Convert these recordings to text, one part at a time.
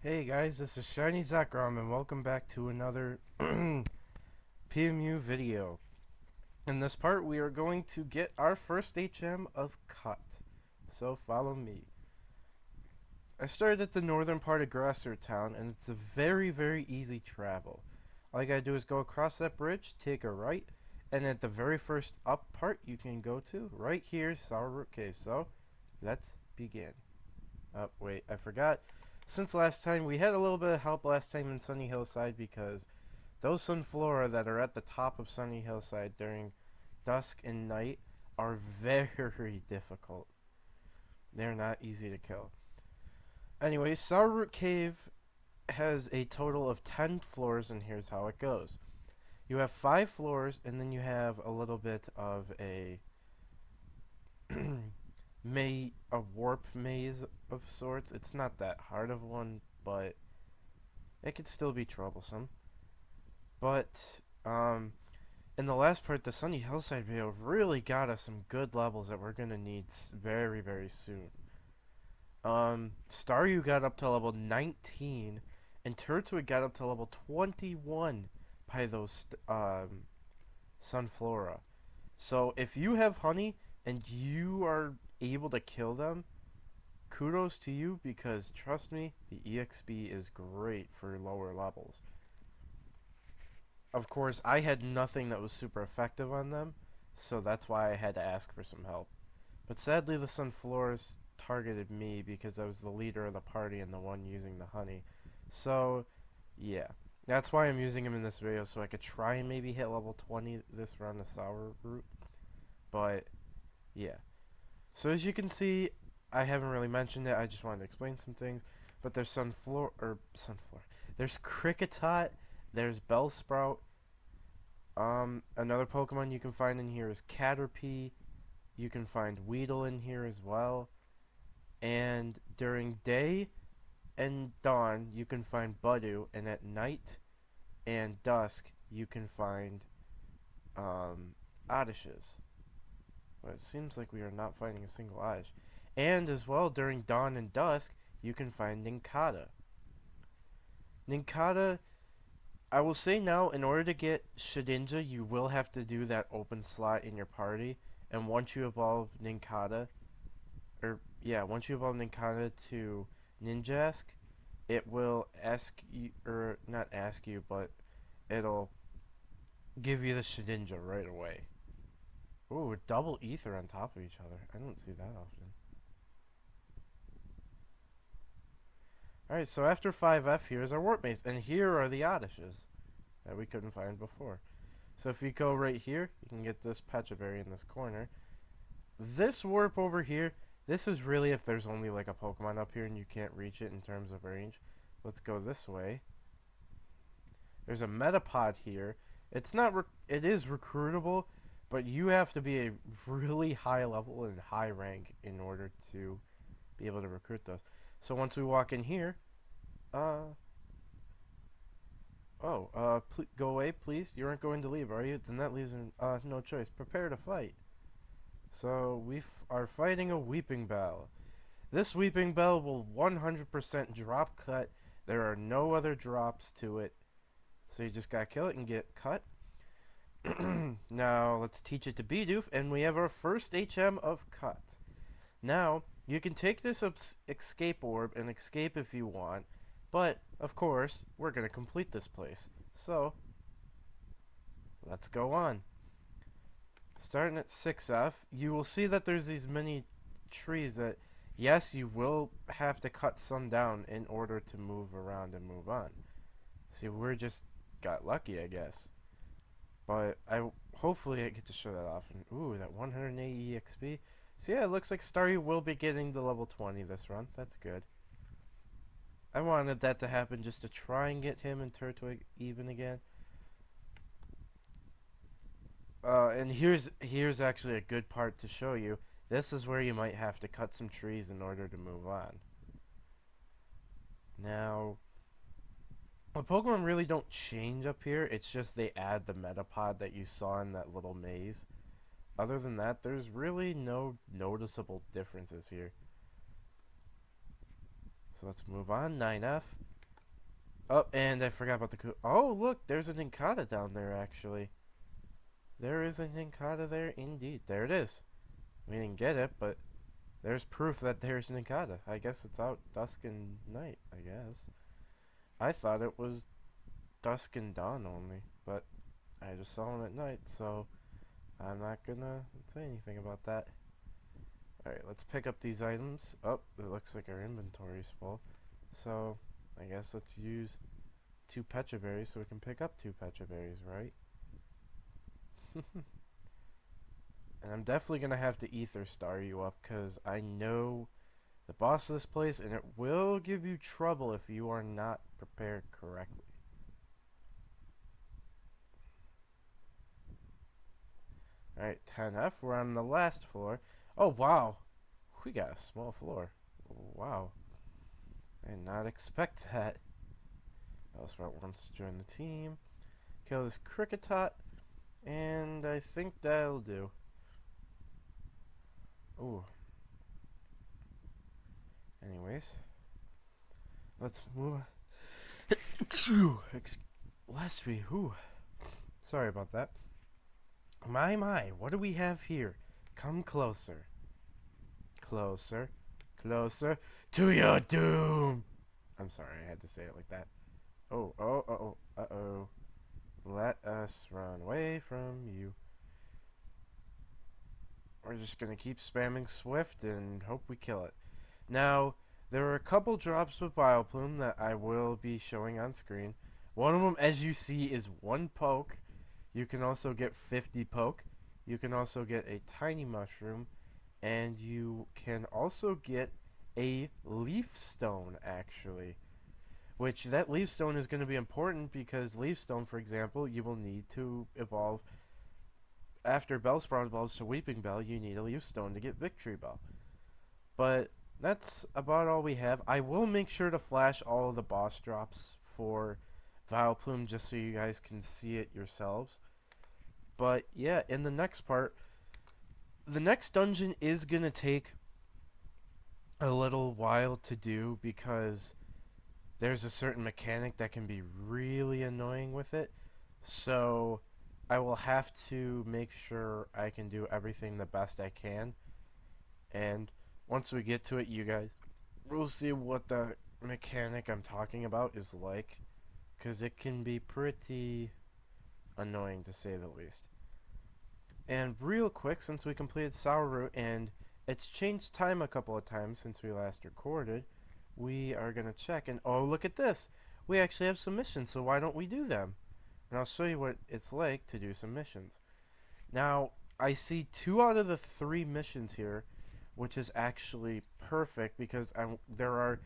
Hey guys, this is Shiny Zekrom and welcome back to another PMU video. In this part we are going to get our first HM of Cut, so follow me. I started at the northern part of Grasser Town and it's a very easy travel. All you gotta do is go across that bridge, take a right, and at the very first up part you can go to, right here, Sourroot Cave. So, let's begin. Oh, wait, I forgot. Since last time, we had a little bit of help last time in Sunny Hillside because those Sunflora that are at the top of Sunny Hillside during dusk and night are very difficult. They're not easy to kill. Anyway, Sourroot Cave has a total of 10 floors, and here's how it goes. You have 5 floors, and then you have a little bit of a a warp maze of sorts. It's not that hard of one, but it could still be troublesome. But in the last part, the Sunny Hillside video really got us some good levels that we're gonna need very soon. Staryu got up to level 19, and Turtwig got up to level 21 by those Sunflora. So if you have honey and you are able to kill them, kudos to you because trust me, the EXP is great for lower levels. Of course, I had nothing that was super effective on them, so that's why I had to ask for some help. But sadly, the Sunfloras targeted me because I was the leader of the party and the one using the honey. So, yeah. That's why I'm using him in this video, so I could try and maybe hit level 20 this run of Sour Root. But, yeah. So as you can see, I haven't really mentioned it, I just wanted to explain some things. But there's Sunflora. There's Kricketot, there's Bellsprout. Another Pokemon you can find in here is Caterpie. You can find Weedle in here as well. And during day and dawn, you can find Budew, and at night and dusk, you can find Oddishes. But it seems like we are not finding a single Oddish. And as well, during dawn and dusk, you can find Nincada. Nincada, I will say now, in order to get Shedinja, you will have to do that open slot in your party. And once you evolve Nincada, once you evolve Nincada to Ninjask, it will ask you, or not ask you, but it'll give you the Shedinja right away. Ooh, double ether on top of each other. I don't see that often. Alright, so after 5F, here's our warp maze. And here are the Oddishes that we couldn't find before. So if you go right here, you can get this Pechaberry in this corner. This warp over here, this is really if there's only like a Pokemon up here and you can't reach it in terms of range. Let's go this way. There's a Metapod here. It's not, it is recruitable, but you have to be a really high level and high rank in order to be able to recruit those. So once we walk in here, go away, please. You aren't going to leave, are you? Then that leaves no choice. Prepare to fight. So we are fighting a Weeping Bell. This Weeping Bell will 100% drop cut. There are no other drops to it. So you just gotta kill it and get cut. Now let's teach it to Bidoof, and we have our first HM of cut. Now you can take this escape orb and escape if you want, but of course we're gonna complete this place. So let's go on. Starting at 6F, you will see that there's these many trees that, yes, you will have to cut some down in order to move around and move on. See, we're just got lucky, I guess. But hopefully I get to show that off. And, ooh, that 180 EXP. So yeah, it looks like Staryu will be getting the level 20 this run. That's good. I wanted that to happen just to try and get him and Turtwig even again. And here's actually a good part to show you. This is where you might have to cut some trees in order to move on. Now, the Pokemon really don't change up here. It's just they add the Metapod that you saw in that little maze. Other than that, there's really no noticeable differences here. So let's move on. 9F. Oh, and I forgot about the oh, look, there's an Inkata down there, actually. There is an Inkata there, indeed. There it is. We didn't get it, but there's proof that there's an Inkata. I guess it's out dusk and night, I guess. I thought it was dusk and dawn only, but I just saw them at night, so I'm not gonna say anything about that. Alright, let's pick up these items. Oh, it looks like our inventory's full. So, I guess let's use 2 Pecha Berries so we can pick up 2 Pecha Berries, right? And I'm definitely gonna have to Ether Star you up, because I know the boss of this place, and it will give you trouble if you are not prepared correctly. Alright, 10F, we're on the last floor. Oh, wow. We got a small floor. Wow. I did not expect that. Bellsprout wants to join the team. Kill this Cricketot, and I think that'll do. Ooh. Anyways, let's move. Last week, sorry about that. My, what do we have here? Come closer. Closer. Closer to your doom. I'm sorry, I had to say it like that. Oh, uh-oh. Let us run away from you. We're just gonna keep spamming Swift and hope we kill it. Now, there are a couple drops with Vileplume that I will be showing on screen. One of them, as you see, is 1 poke. You can also get 50 poke. You can also get a tiny mushroom. And you can also get a leaf stone, actually. Which, that leaf stone is going to be important because leaf stone, for example, you will need to evolve. After Bellsprout evolves to Weeping Bell, you need a leaf stone to get Victory Bell. But that's about all we have. I will make sure to flash all of the boss drops for Vileplume just so you guys can see it yourselves. But yeah, in the next part, the next dungeon is going to take a little while to do because there's a certain mechanic that can be really annoying with it. So I will have to make sure I can do everything the best I can. And once we get to it, you guys will see what the mechanic I'm talking about is like. Because it can be pretty annoying to say the least. And real quick, since we completed Sour Root and it's changed time a couple of times since we last recorded, we are going to check. And oh, look at this! We actually have some missions, so why don't we do them? And I'll show you what it's like to do some missions. Now, I see 2 out of the 3 missions here, which is actually perfect because there are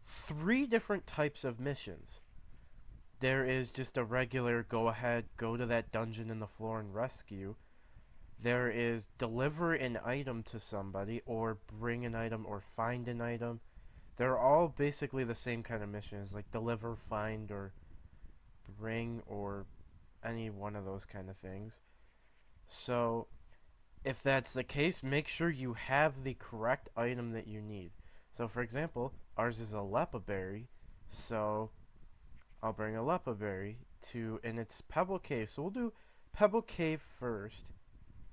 3 different types of missions. There is just a regular go ahead, go to that dungeon in the floor and rescue. There is deliver an item to somebody, or bring an item, or find an item. They're all basically the same kind of missions, like deliver, find, or bring, or any one of those kind of things. So, if that's the case, make sure you have the correct item that you need. So, for example, ours is a Lepa Berry, so I'll bring a Lepa Berry and it's Pebble Cave. So we'll do Pebble Cave first,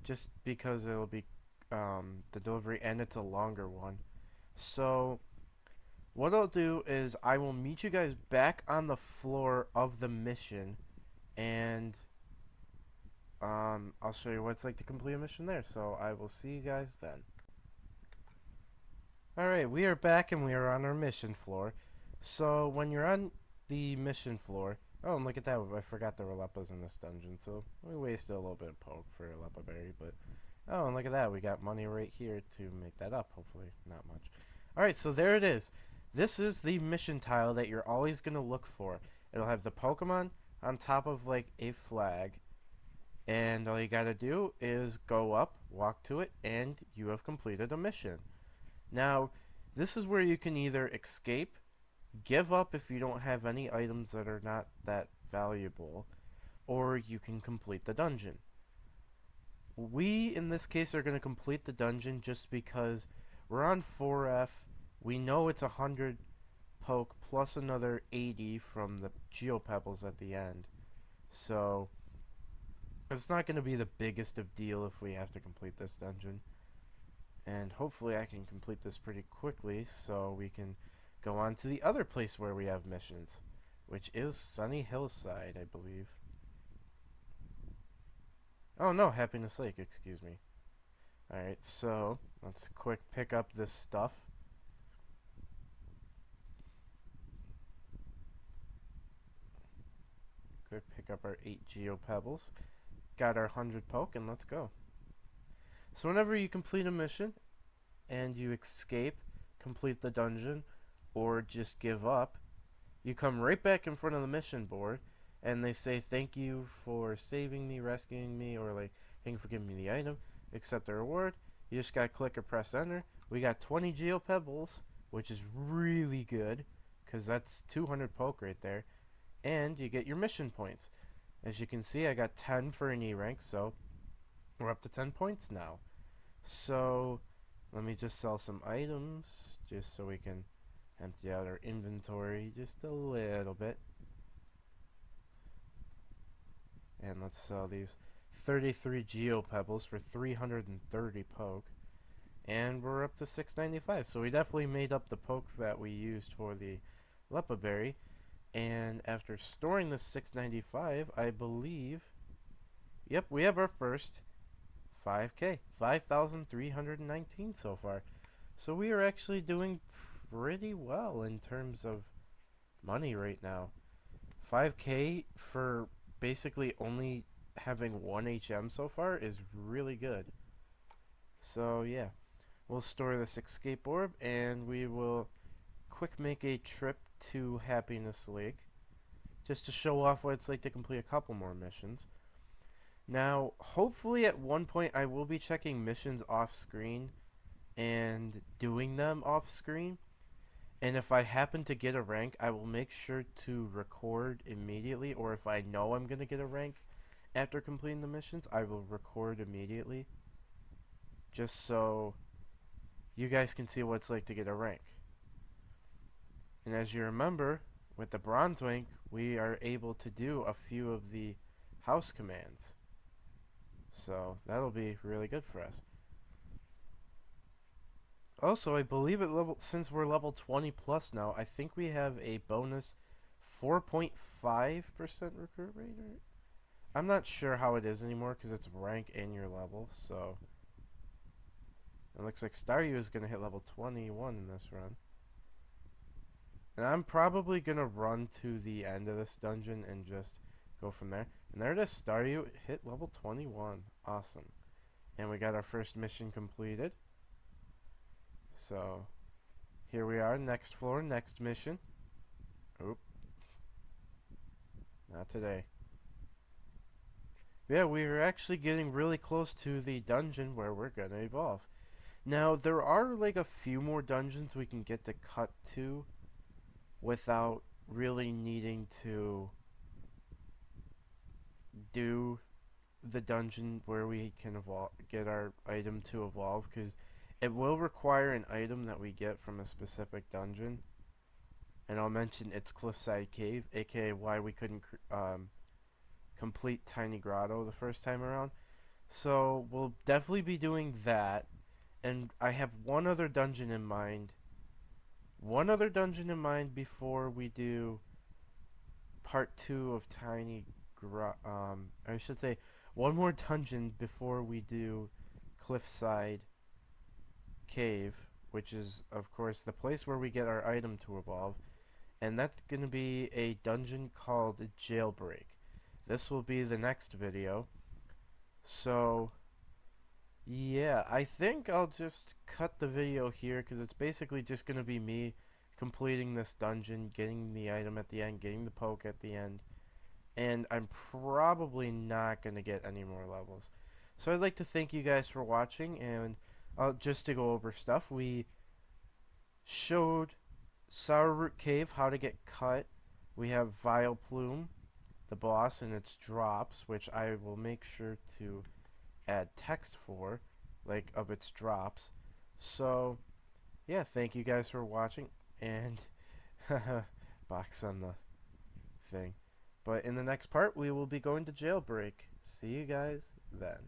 just because it'll be the delivery and it's a longer one. So what I'll do is I will meet you guys back on the floor of the mission, and I'll show you what it's like to complete a mission there. So I will see you guys then. Alright, we are back and we are on our mission floor. So when you're on the mission floor, oh, and look at that, I forgot there were Lepas in this dungeon, so we wasted a little bit of poke for a Lepa Berry, but oh, and look at that, we got money right here to make that up, hopefully not much. Alright, so there it is. This is the mission tile that you're always going to look for. It'll have the Pokemon on top of like a flag, and all you gotta do is go up, walk to it, and you have completed a mission. Now, this is where you can either escape, give up if you don't have any items that are not that valuable, or you can complete the dungeon. We, in this case, are going to complete the dungeon just because we're on 4F. We know it's 100 poke plus another 80 from the geopebbles at the end. So it's not going to be the biggest of deal if we have to complete this dungeon. And hopefully I can complete this pretty quickly so we can go on to the other place where we have missions, which is Sunny Hillside, I believe. Oh no, Happiness Lake, excuse me. Alright, so let's quick pick up this stuff. Quick pick up our 8 geopebbles. Got our 100 poke, and let's go. So whenever you complete a mission and you escape, complete the dungeon, or just give up, you come right back in front of the mission board and they say thank you for saving me, rescuing me, or like thank you for giving me the item, accept the reward. You just gotta click or press enter. We got 20 geopebbles, which is really good because that's 200 poke right there, and you get your mission points. As you can see, I got 10 for an E rank, so we're up to 10 points now. So let me just sell some items just so we can empty out our inventory just a little bit. And let's sell these 33 geopebbles for 330 poke. And we're up to 695. So we definitely made up the poke that we used for the Lepa Berry. And after storing the 695, I believe, yep, we have our first 5K, 5,319 so far. So we are actually doing pretty well in terms of money right now. 5K for basically only having one HM so far is really good. So yeah, we'll store this escape orb and we will quick make a trip to Happiness Lake just to show off what it's like to complete a couple more missions. Now, hopefully at one point I will be checking missions off screen and doing them off screen. And if I happen to get a rank, I will make sure to record immediately, or if I know I'm going to get a rank after completing the missions, I will record immediately. Just so you guys can see what it's like to get a rank. And as you remember, with the bronze rank, we are able to do a few of the house commands. So that'll be really good for us. Also, I believe since we're level 20 plus now, I think we have a bonus 4.5% recruit rate. I'm not sure how it is anymore because it's rank and your level. So it looks like Staryu is going to hit level 21 in this run. And I'm probably going to run to the end of this dungeon and just go from there. And there it is, Staryu hit level 21. Awesome. And we got our first mission completed. So here we are, next floor, next mission. Oop. Not today. Yeah, we are actually getting really close to the dungeon where we're going to evolve. Now, there are like a few more dungeons we can get to cut to without really needing to do the dungeon where we can get our item to evolve, because it will require an item that we get from a specific dungeon. And I'll mention it's Cliffside Cave, aka why we couldn't complete Tiny Grotto the first time around. So we'll definitely be doing that. And I have one other dungeon in mind. One other dungeon in mind before we do part 2 of Tiny Grotto. I should say one more dungeon before we do Cliffside Cave, which is of course the place where we get our item to evolve, and that's going to be a dungeon called Jailbreak. This will be the next video. So yeah, I think I'll just cut the video here because it's basically just going to be me completing this dungeon, getting the item at the end, getting the poke at the end, and I'm probably not going to get any more levels. So I'd like to thank you guys for watching, and just to go over stuff, we showed Sourroot Cave how to get cut. We have Vile Plume, the boss, and its drops, which I will make sure to add text for, like of its drops. So yeah, thank you guys for watching, and Box on the thing. But in the next part, we will be going to Jailbreak. See you guys then.